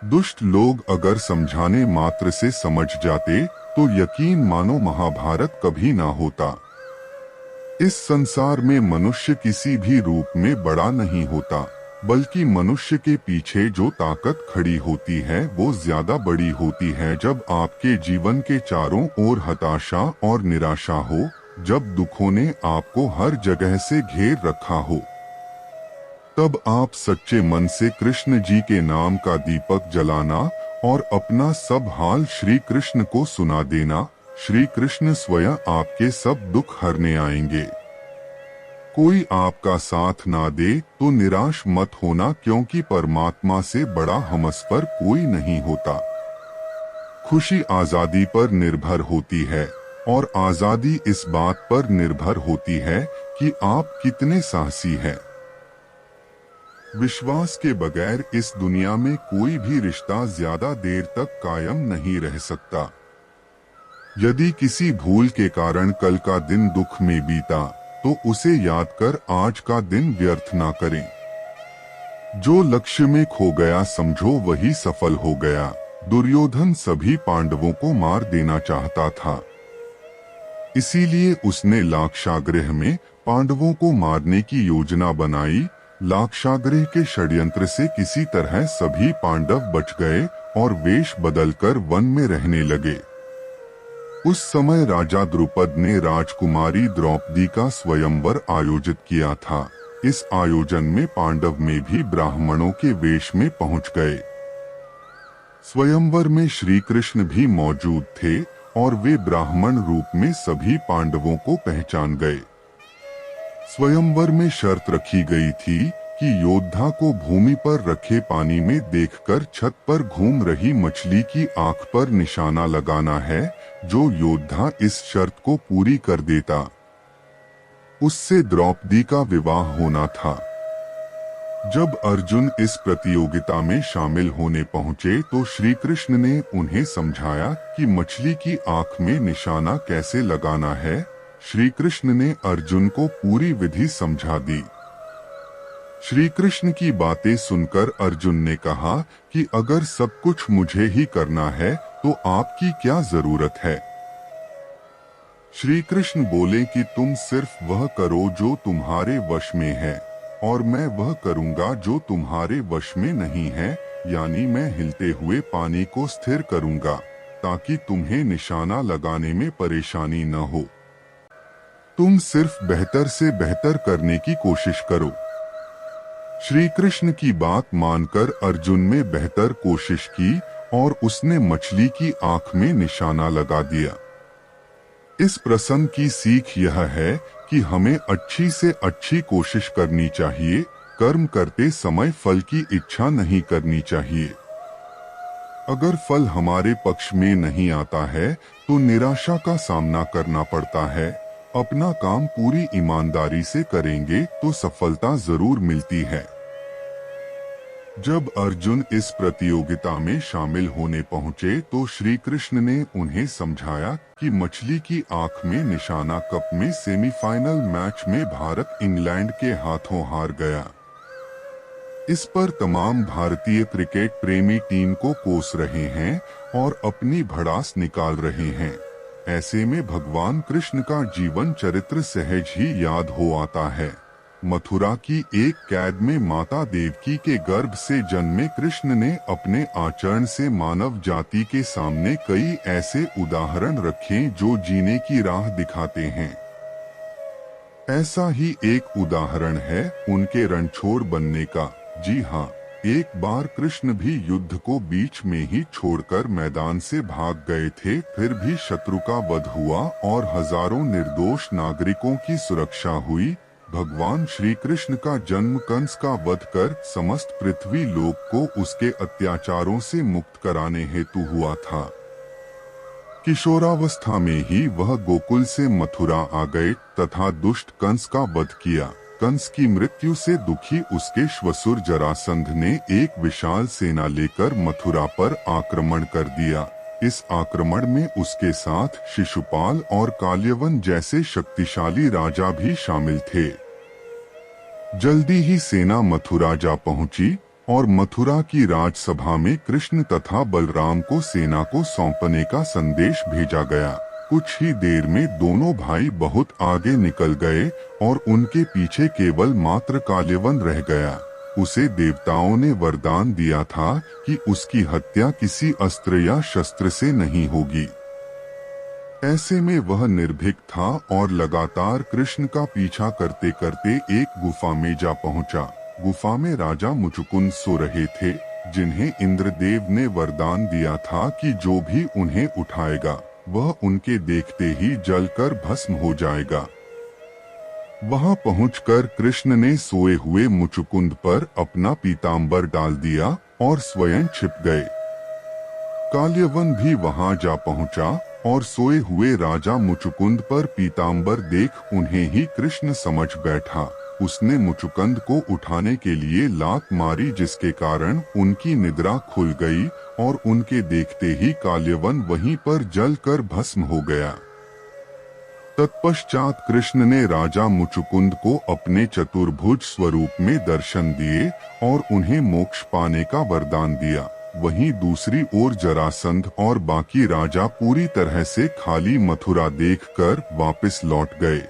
दुष्ट लोग अगर समझाने मात्र से समझ जाते तो यकीन मानो महाभारत कभी ना होता। इस संसार में मनुष्य किसी भी रूप में बड़ा नहीं होता, बल्कि मनुष्य के पीछे जो ताकत खड़ी होती है वो ज्यादा बड़ी होती है। जब आपके जीवन के चारों ओर हताशा और निराशा हो, जब दुखों ने आपको हर जगह से घेर रखा हो, तब आप सच्चे मन से कृष्ण जी के नाम का दीपक जलाना और अपना सब हाल श्री कृष्ण को सुना देना। श्री कृष्ण स्वयं आपके सब दुख हरने आएंगे। कोई आपका साथ ना दे तो निराश मत होना, क्योंकि परमात्मा से बड़ा हमसफर कोई नहीं होता। खुशी आजादी पर निर्भर होती है और आजादी इस बात पर निर्भर होती है कि आप कितने साहसी हैं। विश्वास के बगैर इस दुनिया में कोई भी रिश्ता ज्यादा देर तक कायम नहीं रह सकता। यदि किसी भूल के कारण कल का दिन दुख में बीता तो उसे याद कर आज का दिन व्यर्थ ना करें। जो लक्ष्य में खो गया समझो वही सफल हो गया। दुर्योधन सभी पांडवों को मार देना चाहता था, इसीलिए उसने लाक्षागृह में पांडवों को मारने की योजना बनाई। लाक्षागृह के षड्यंत्र से किसी तरह सभी पांडव बच गए और वेश बदलकर वन में रहने लगे। उस समय राजा द्रुपद ने राजकुमारी द्रौपदी का स्वयंवर आयोजित किया था। इस आयोजन में पांडव में भी ब्राह्मणों के वेश में पहुंच गए। स्वयंवर में श्री कृष्ण भी मौजूद थे और वे ब्राह्मण रूप में सभी पांडवों को पहचान गए। स्वयंवर में शर्त रखी गई थी कि योद्धा को भूमि पर रखे पानी में देखकर छत पर घूम रही मछली की आंख पर निशाना लगाना है। जो योद्धा इस शर्त को पूरी कर देता, उससे द्रौपदी का विवाह होना था। जब अर्जुन इस प्रतियोगिता में शामिल होने पहुंचे तो श्री कृष्ण ने उन्हें समझाया कि मछली की आंख में निशाना कैसे लगाना है। श्री कृष्ण ने अर्जुन को पूरी विधि समझा दी। श्री कृष्ण की बातें सुनकर अर्जुन ने कहा कि अगर सब कुछ मुझे ही करना है तो आपकी क्या जरूरत है। श्री कृष्ण बोले कि तुम सिर्फ वह करो जो तुम्हारे वश में है और मैं वह करूंगा जो तुम्हारे वश में नहीं है, यानी मैं हिलते हुए पानी को स्थिर करूंगा ताकि तुम्हें निशाना लगाने में परेशानी न हो। तुम सिर्फ बेहतर से बेहतर करने की कोशिश करो। श्री कृष्ण की बात मानकर अर्जुन ने बेहतर कोशिश की और उसने मछली की आंख में निशाना लगा दिया। इस प्रसंग की सीख यह है कि हमें अच्छी से अच्छी कोशिश करनी चाहिए। कर्म करते समय फल की इच्छा नहीं करनी चाहिए। अगर फल हमारे पक्ष में नहीं आता है तो निराशा का सामना करना पड़ता है। अपना काम पूरी ईमानदारी से करेंगे तो सफलता जरूर मिलती है। जब अर्जुन इस प्रतियोगिता में शामिल होने पहुंचे तो श्री कृष्ण ने उन्हें समझाया कि मछली की आंख में निशाना कप में सेमीफाइनल मैच में भारत इंग्लैंड के हाथों हार गया। इस पर तमाम भारतीय क्रिकेट प्रेमी टीम को कोस रहे हैं और अपनी भड़ास निकाल रहे हैं। ऐसे में भगवान कृष्ण का जीवन चरित्र सहज ही याद हो आता है। मथुरा की एक कैद में माता देवकी के गर्भ से जन्मे कृष्ण ने अपने आचरण से मानव जाति के सामने कई ऐसे उदाहरण रखे जो जीने की राह दिखाते हैं। ऐसा ही एक उदाहरण है उनके रणछोड़ बनने का। जी हाँ, एक बार कृष्ण भी युद्ध को बीच में ही छोड़कर मैदान से भाग गए थे, फिर भी शत्रु का वध हुआ और हजारों निर्दोष नागरिकों की सुरक्षा हुई। भगवान श्री कृष्ण का जन्म कंस का वध कर समस्त पृथ्वी लोक को उसके अत्याचारों से मुक्त कराने हेतु हुआ था। किशोरावस्था में ही वह गोकुल से मथुरा आ गए तथा दुष्ट कंस का वध किया। कंस की मृत्यु से दुखी उसके श्वसुर जरासंध ने एक विशाल सेना लेकर मथुरा पर आक्रमण कर दिया। इस आक्रमण में उसके साथ शिशुपाल और काल्यवन जैसे शक्तिशाली राजा भी शामिल थे। जल्दी ही सेना मथुरा जा पहुंची। और मथुरा की राजसभा में कृष्ण तथा बलराम को सेना को सौंपने का संदेश भेजा गया। कुछ ही देर में दोनों भाई बहुत आगे निकल गए और उनके पीछे केवल मात्र काल्यवन रह गया। उसे देवताओं ने वरदान दिया था कि उसकी हत्या किसी अस्त्र या शस्त्र से नहीं होगी। ऐसे में वह निर्भीक था और लगातार कृष्ण का पीछा करते करते एक गुफा में जा पहुंचा। गुफा में राजा मुचुकुंद सो रहे थे, जिन्हें इंद्रदेव ने वरदान दिया था कि जो भी उन्हें उठाएगा वह उनके देखते ही जलकर भस्म हो जाएगा। वहां पहुंचकर कृष्ण ने सोए हुए मुचुकुंद पर अपना पीतांबर डाल दिया और स्वयं छिप गए। काल्यवन भी वहां जा पहुंचा और सोए हुए राजा मुचुकुंद पर पीतांबर देख उन्हें ही कृष्ण समझ बैठा। उसने मुचुकुंद को उठाने के लिए लात मारी, जिसके कारण उनकी निद्रा खुल गई और उनके देखते ही काल्यवन वहीं पर जलकर भस्म हो गया। तत्पश्चात कृष्ण ने राजा मुचुकुंद को अपने चतुर्भुज स्वरूप में दर्शन दिए और उन्हें मोक्ष पाने का वरदान दिया। वहीं दूसरी ओर जरासंध और बाकी राजा पूरी तरह से खाली मथुरा देखकर वापस लौट गए।